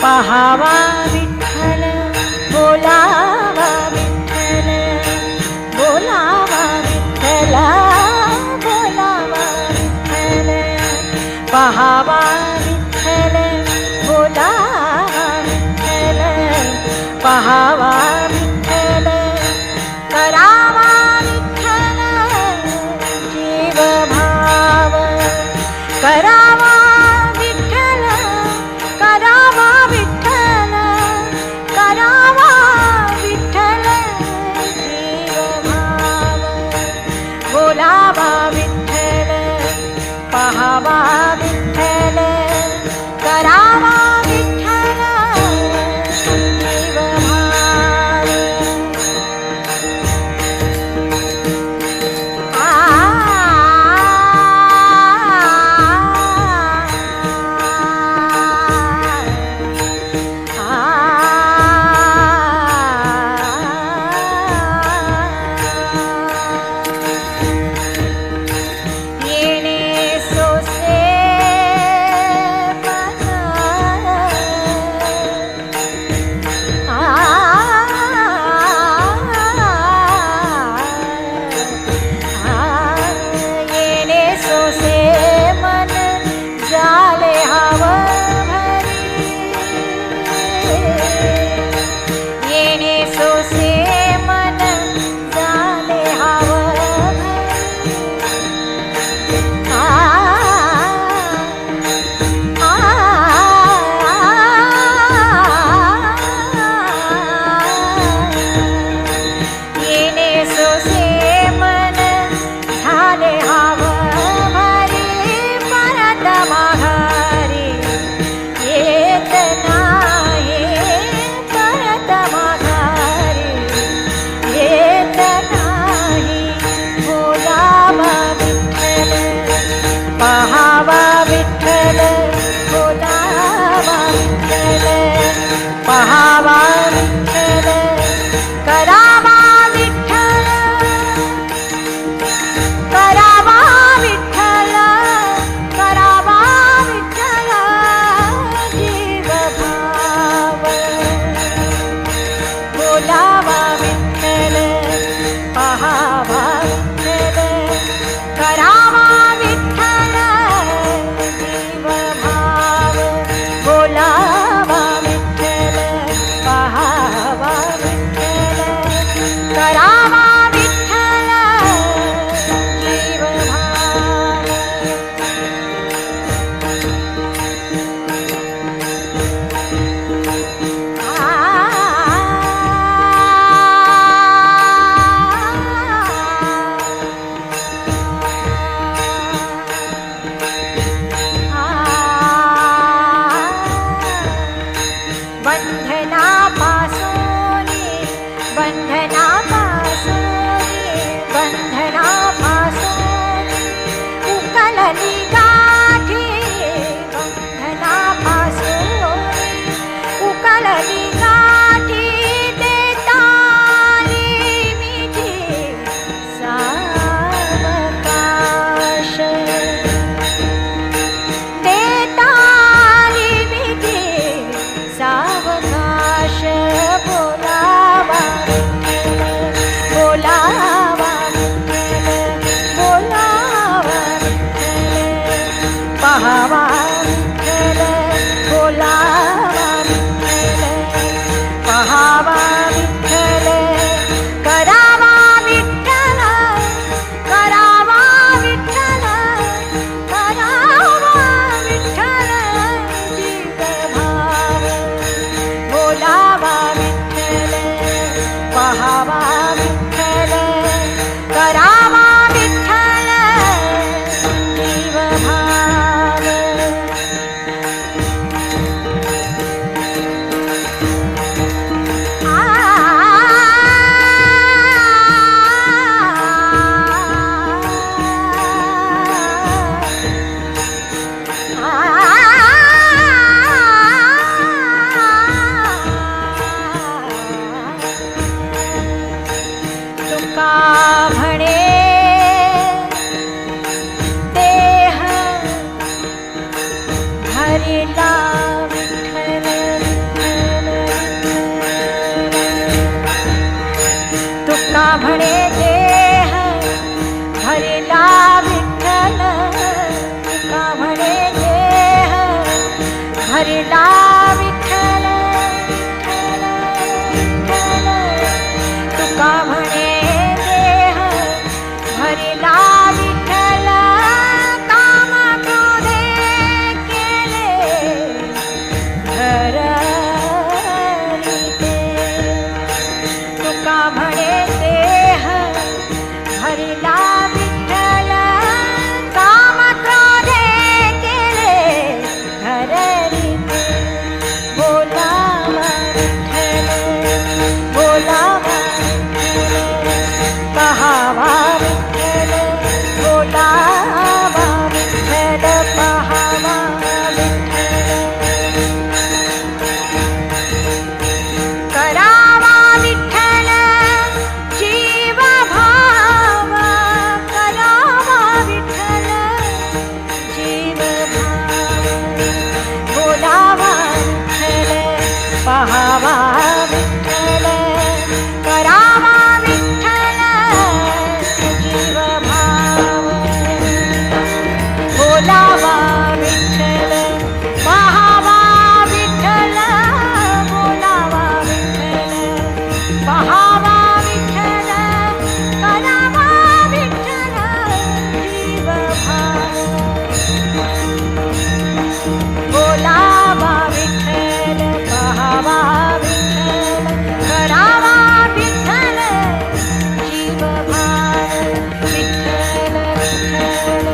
पहावा विठ्ठल बोलावा विठ्ठल बोलावा विठ्ठल बोलावा विठ्ठल पहावा विठ्ठल बोलावा विठ्ठल पहावा विठ्ठल करावा विठ्ठल जीव भाव करावा विठ्ठल करावा विठ्ठल करावा विठ्ठल जीव भाव बोलावा विठ्ठल पहावा विठ्ठल करावा विठ्ठल जीव भाव येणे सोसे भरिला विठ्ठल तुका म्हणे देह भरिला विठ्ठल विठ्ठल तुका म्हणे देह भरिला विठ्ठल काम क्रोधे केले घररिते तुका म्हणे देह भरिला विठ्ठल काम क्रोधे केले घररिते बोलावा विठ्ठल बोलावा पहावा विठ्ठल बोलावा विठ्ठल पहावा विठ्ठल करावा विठ्ठल जीव भाव करावा विठ्ठल जीव भाव बोलावा विठ्ठल पहावा विठ्ठल करावा विठ्ठल जीव भाव बोलावा विठ्ठल पहावा विठ्ठल बोलावा विठ्ठल पहावा विठ्ठल करावा विठ्ठल जीव भाव बोलावा विठ्ठल पहावा विठ्ठल करावा विठ्ठल जीव भाव विठ्ठल विठ्ठल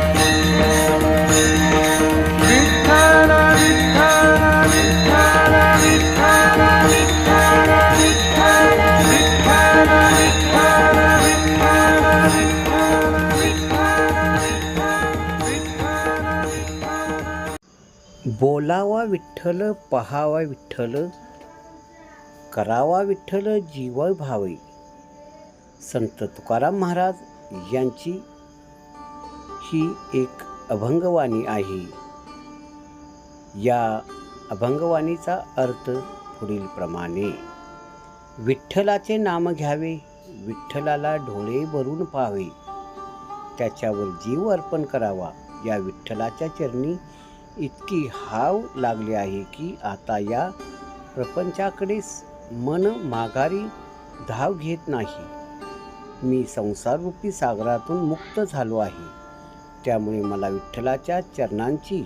बोलावा विठ्ठल पहावा विठ्ठल करावा विठ्ठल जीव भावे. संत तुकाराम महाराज यांची ही एक अभंगवाणी आहे. या अभंगवाणीचा अर्थ पुढील प्रमाणे. विठ्ठलाचे नाम घ्यावे, विठ्ठलाला डोळे भरून पाहावे, त्याच्यावर जीव अर्पण करावा. या विठ्ठलाच्या चरणी इतकी हाव लागली आहे की आता या प्रपंचाकडे मन माघारी धाव घेत नाही. मी संसाररूपी सागरातून मुक्त झालो आहे. त्यामुळे मला विठ्ठलाच्या चरणांची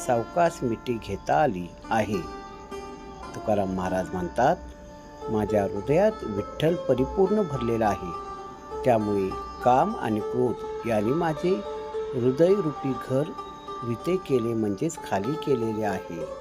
सावकाश मिठी घेता आली आहे. तुकाराम महाराज म्हणतात, माझ्या हृदयात विठ्ठल परिपूर्ण भरलेला आहे. त्यामुळे काम आणि क्रोध यांनी माझे हृदयरूपी घर रिते केले म्हणजेच खाली केलेले आहे.